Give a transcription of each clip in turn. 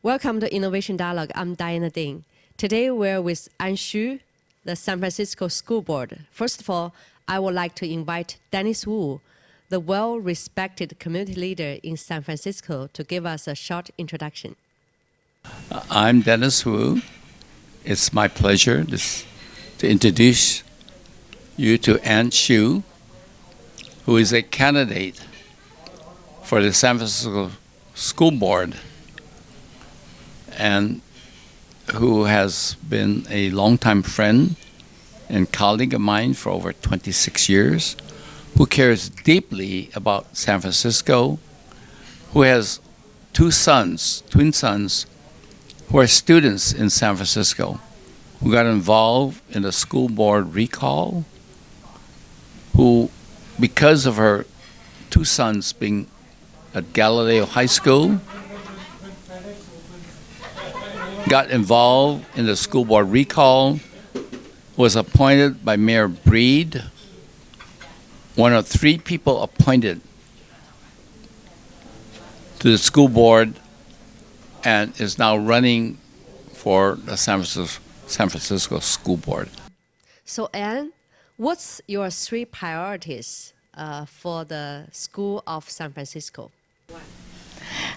Welcome to Innovation Dialog. I'm Diana Ding. Today we're with An Xu, the San Francisco School Board. First of all, I would like to invite Dennis Wu, the well-respected community leader in San Francisco, to give us a short introduction. I'm Dennis Wu. It's my pleasure to introduce you to An Xu, who is a candidate for the San Francisco School Board and who has been a longtime friend and colleague of mine for over 26 years, who cares deeply about San Francisco, who has twin sons, who are students in San Francisco, who got involved in the school board recall, who, because of her two sons being at Galileo High School, got involved in the school board recall, was appointed by Mayor Breed, one of three people appointed to the school board, and is now running for the San Francisco School Board. So Anne, what's your three priorities for the School of San Francisco?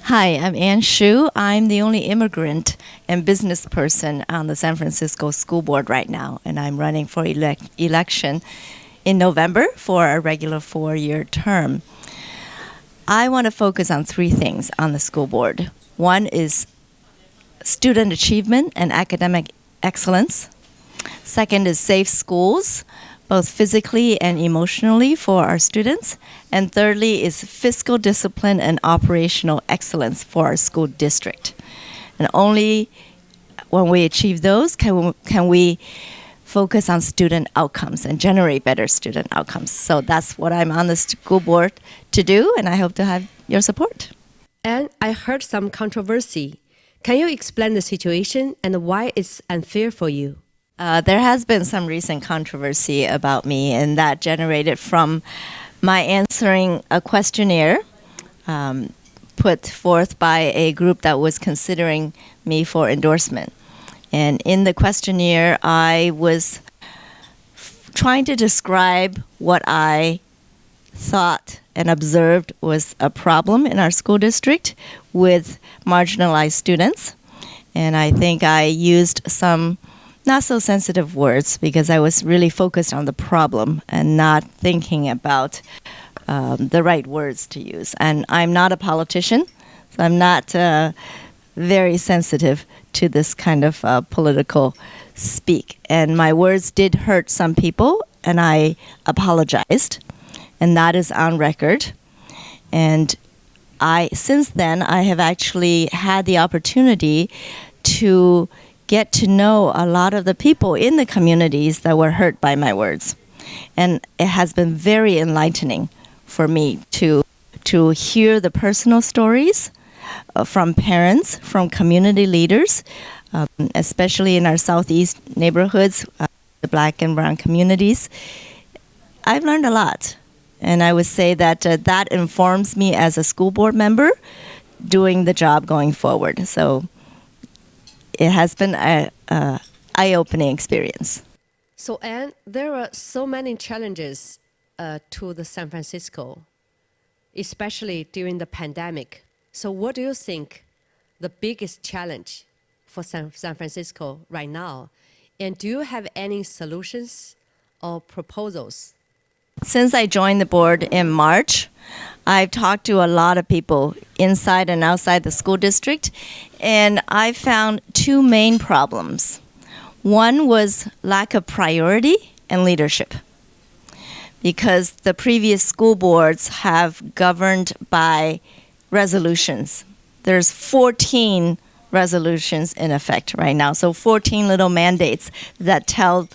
Hi, I'm An Xu. I'm the only immigrant and business person on the San Francisco School Board right now, and I'm running for election in November for a regular 4-year term. I want to focus on three things on the school board. One is student achievement and academic excellence. Second is safe schools, both physically and emotionally for our students. And thirdly is fiscal discipline and operational excellence for our school district. And only when we achieve those can we focus on student outcomes and generate better student outcomes. So that's what I'm on the school board to do, and I hope to have your support. And I heard some controversy. Can you explain the situation and why it's unfair for you? There has been some recent controversy about me, and that generated from my answering a questionnaire put forth by a group that was considering me for endorsement. And in the questionnaire, I was trying to describe what I thought and observed was a problem in our school district with marginalized students. And I think I used some not so sensitive words because I was really focused on the problem and not thinking about the right words to use. And I'm not a politician, so I'm not very sensitive to this kind of political speak. And my words did hurt some people, and I apologized, and that is on record. And since then, I have actually had the opportunity to get to know a lot of the people in the communities that were hurt by my words. And it has been very enlightening for me to hear the personal stories from parents, from community leaders, especially in our southeast neighborhoods, the Black and brown communities. I've learned a lot. And I would say that that informs me as a school board member doing the job going forward. So it has been an eye-opening experience. So Anne, there are so many challenges to the San Francisco, especially during the pandemic. So what do you think the biggest challenge for San Francisco right now? And do you have any solutions or proposals? Since I joined the board in March, I've talked to a lot of people inside and outside the school district, and I found two main problems. One was lack of priority and leadership, because the previous school boards have governed by resolutions. There's 14 resolutions in effect right now, so 14 little mandates that tell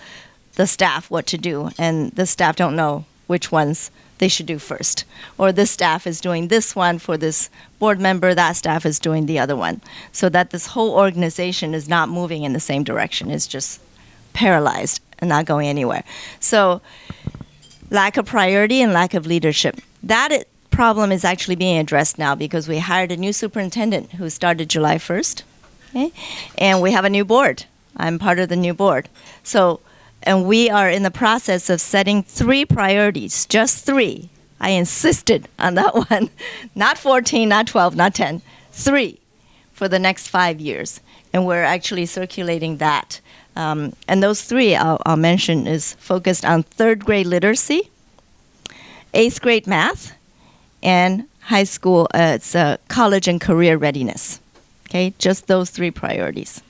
the staff what to do, and the staff don't know which ones they should do first. Or this staff is doing this one for this board member, that staff is doing the other one. So that this whole organization is not moving in the same direction. It's just paralyzed and not going anywhere. So lack of priority and lack of leadership. That problem is actually being addressed now because we hired a new superintendent who started July 1st. Okay? And we have a new board. I'm part of the new board. So, and we are in the process of setting 3 priorities, just 3. I insisted on that one. Not 14, not 12, not 10. 3 for the next 5 years. And we're actually circulating that. And those 3 I'll mention is focused on 3rd grade literacy, 8th grade math, and high school, college and career readiness. Okay, just those 3 priorities.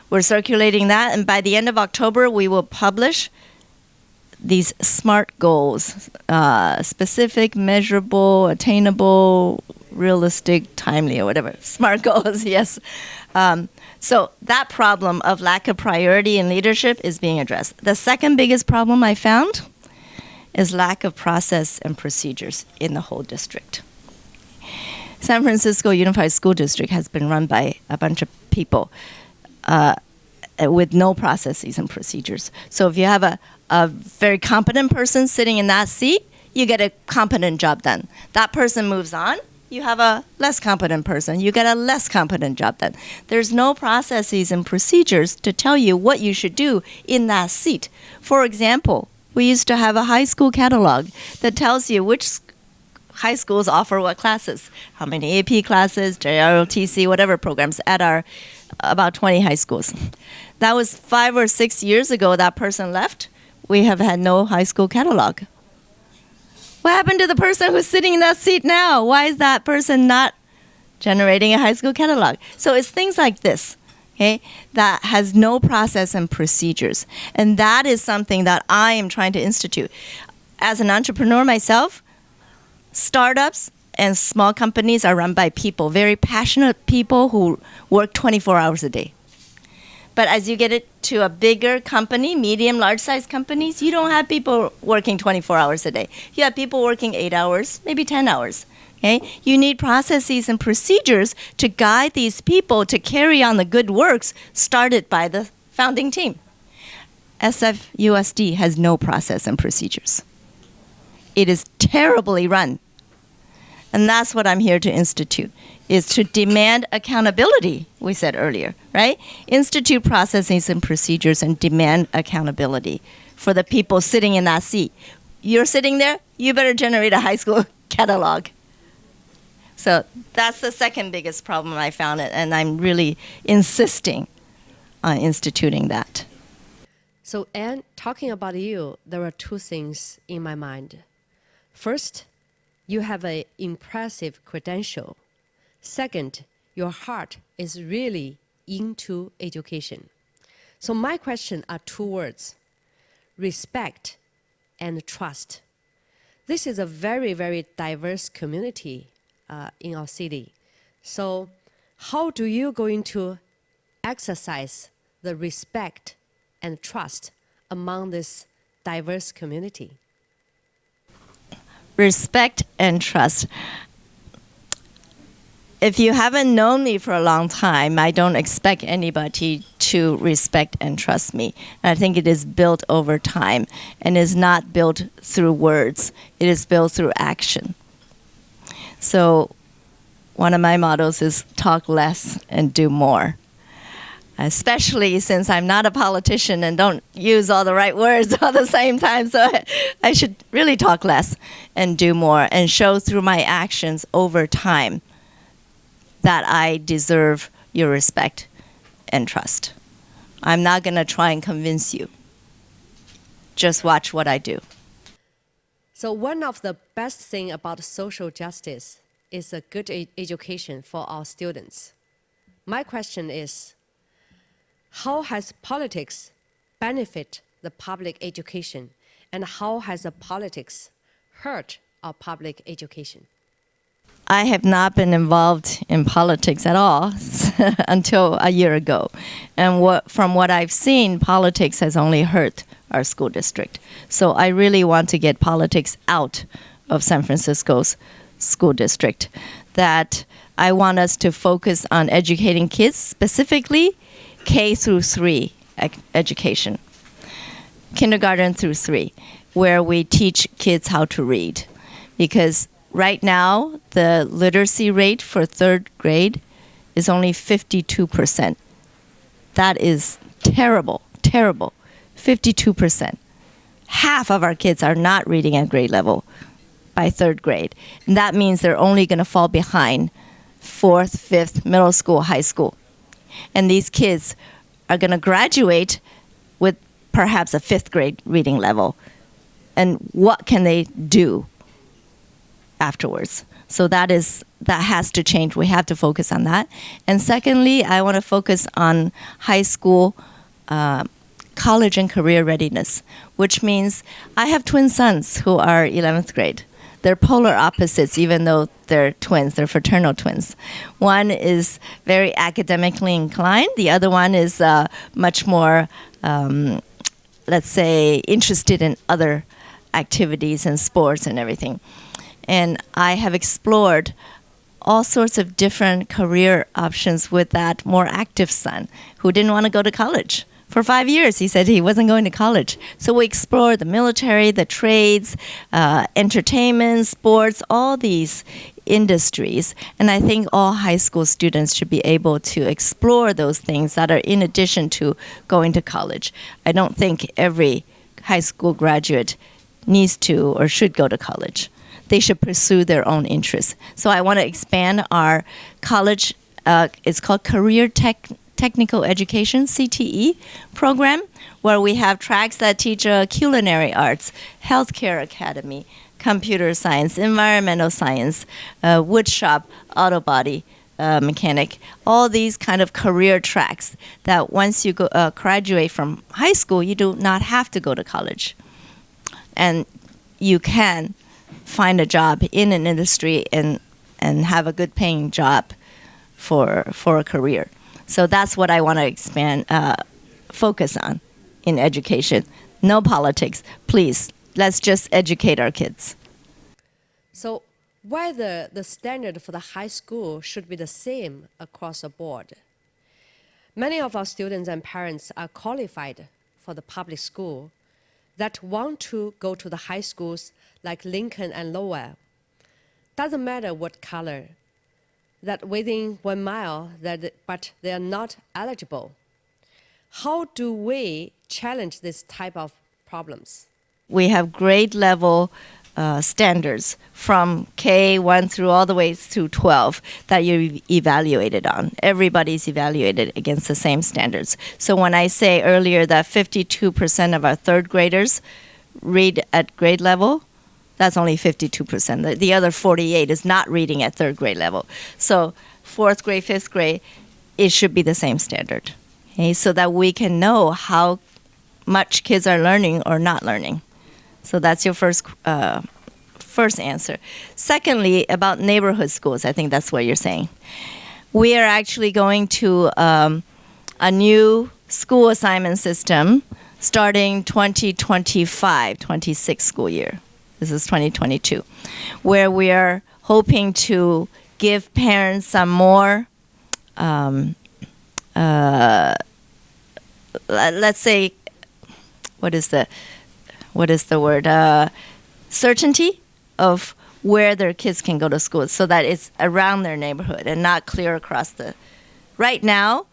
We're circulating that, and by the end of October, we will publish these SMART goals, specific, measurable, attainable, realistic, timely, or whatever. SMART goals, yes. So that problem of lack of priority in leadership is being addressed. The second biggest problem I found is lack of process and procedures in the whole district. San Francisco Unified School District has been run by a bunch of people with no processes and procedures. So if you have a very competent person sitting in that seat, you get a competent job done. That person moves on, you have a less competent person, you get a less competent job done. There's no processes and procedures to tell you what you should do in that seat. For example, we used to have a high school catalog that tells you which high schools offer what classes, how many AP classes, JROTC, whatever programs at our about 20 high schools. That was 5 or 6 years ago. That person left. We have had no high school catalog. What happened to the person who's sitting in that seat now? Why is that person not generating a high school catalog? So it's things like this, okay, that has no process and procedures. And that is something that I am trying to institute. As an entrepreneur myself, startups and small companies are run by people, very passionate people who work 24 hours a day. But as you get it to a bigger company, medium, large-sized companies, you don't have people working 24 hours a day. You have people working 8 hours, maybe 10 hours. Okay? You need processes and procedures to guide these people to carry on the good works started by the founding team. SFUSD has no process and procedures. It is terribly run. And that's what I'm here to institute, is to demand accountability, we said earlier, right? Institute processes and procedures and demand accountability for the people sitting in that seat. You're sitting there, you better generate a high school catalog. So that's the second biggest problem I found, and I'm really insisting on instituting that. So, Anne, talking about you, there are 2 things in my mind. First, you have an impressive credential. Second, your heart is really into education. So my question are 2 words: respect and trust. This is a very, very diverse community in our city. So how do you going to exercise the respect and trust among this diverse community? Respect and trust. If you haven't known me for a long time, I don't expect anybody to respect and trust me. And I think it is built over time and is not built through words. It is built through action. So one of my mottos is talk less and do more. Especially since I'm not a politician and don't use all the right words all the same time. So I should really talk less and do more and show through my actions over time that I deserve your respect and trust. I'm not going to try and convince you. Just watch what I do. So one of the best things about social justice is a good education for our students. My question is, how has politics benefit the public education, and how has the politics hurt our public education? I have not been involved in politics at all until a year ago. And from what I've seen, politics has only hurt our school district. So I really want to get politics out of San Francisco's school district. That I want us to focus on educating kids, specifically K through 3 education, kindergarten through 3, where we teach kids how to read. Because right now, the literacy rate for 3rd grade is only 52%. That is terrible, terrible. 52%. Half of our kids are not reading at grade level by third grade. And that means they're only going to fall behind fourth, fifth, middle school, high school. And these kids are going to graduate with perhaps a fifth grade reading level. And what can they do afterwards? So that has to change. We have to focus on that. And secondly, I want to focus on high school, college and career readiness, which means I have twin sons who are 11th grade. They're polar opposites, even though they're twins. They're fraternal twins. One is very academically inclined. The other one is much more, let's say, interested in other activities and sports and everything. And I have explored all sorts of different career options with that more active son who didn't want to go to college. For 5 years, he said he wasn't going to college. So we explored the military, the trades, entertainment, sports, all these industries. And I think all high school students should be able to explore those things that are in addition to going to college. I don't think every high school graduate needs to or should go to college. They should pursue their own interests. So I want to expand our college, it's called Career Technical Education, CTE program, where we have tracks that teach culinary arts, healthcare academy, computer science, environmental science, wood shop, auto body mechanic, all these kind of career tracks that once you graduate from high school, you do not have to go to college. And you can find a job in an industry and have a good paying job for a career. So that's what I want to expand, focus on in education. No politics. Please, let's just educate our kids. So whether the standard for the high school should be the same across the board. Many of our students and parents are qualified for the public school that want to go to the high schools like Lincoln and Lowell. Doesn't matter what color, that within 1 mile, but they are not eligible. How do we challenge this type of problems? We have grade level standards from K1 through all the way through 12 that you're evaluated on. Everybody's evaluated against the same standards. So when I say earlier that 52% of our third graders read at grade level, that's only 52%. The other 48 is not reading at third grade level. So fourth grade, fifth grade, it should be the same standard, okay, so that we can know how much kids are learning or not learning. So that's your first answer. Secondly, about neighborhood schools, I think that's what you're saying. We are actually going to a new school assignment system starting 2025-26 school year. This is 2022, where we are hoping to give parents some more, let's say, what is the word? Certainty of where their kids can go to school so that it's around their neighborhood and not clear across the. Right now,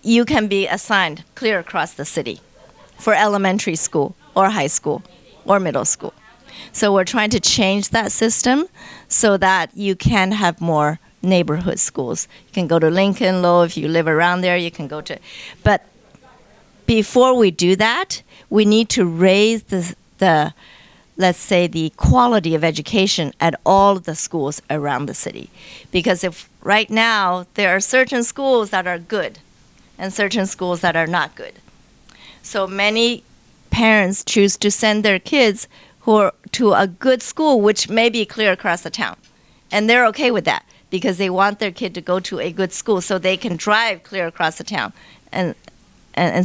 you can be assigned clear across the city for elementary school or high school or middle school. So we're trying to change that system so that you can have more neighborhood schools. You can go to Lincoln, Lowell, if you live around there, you can go to. But before we do that, we need to raise the let's say, the quality of education at all of the schools around the city. Because if right now there are certain schools that are good and certain schools that are not good. So many parents choose to send their kids who are to a good school, which may be clear across the town. And they're okay with that because they want their kid to go to a good school so they can drive clear across the town and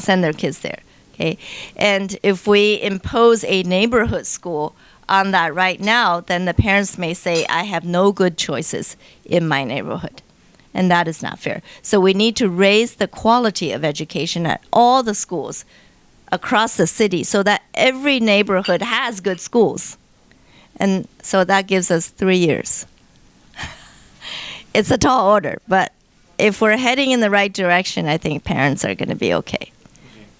send their kids there. Okay? And if we impose a neighborhood school on that right now, then the parents may say, I have no good choices in my neighborhood. And that is not fair. So we need to raise the quality of education at all the schools across the city so that every neighborhood has good schools. And so that gives us 3 years. It's a tall order, but if we're heading in the right direction, I think parents are going to be okay.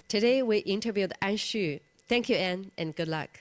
Today we interviewed Anne Xu. Thank you, Anne, and good luck.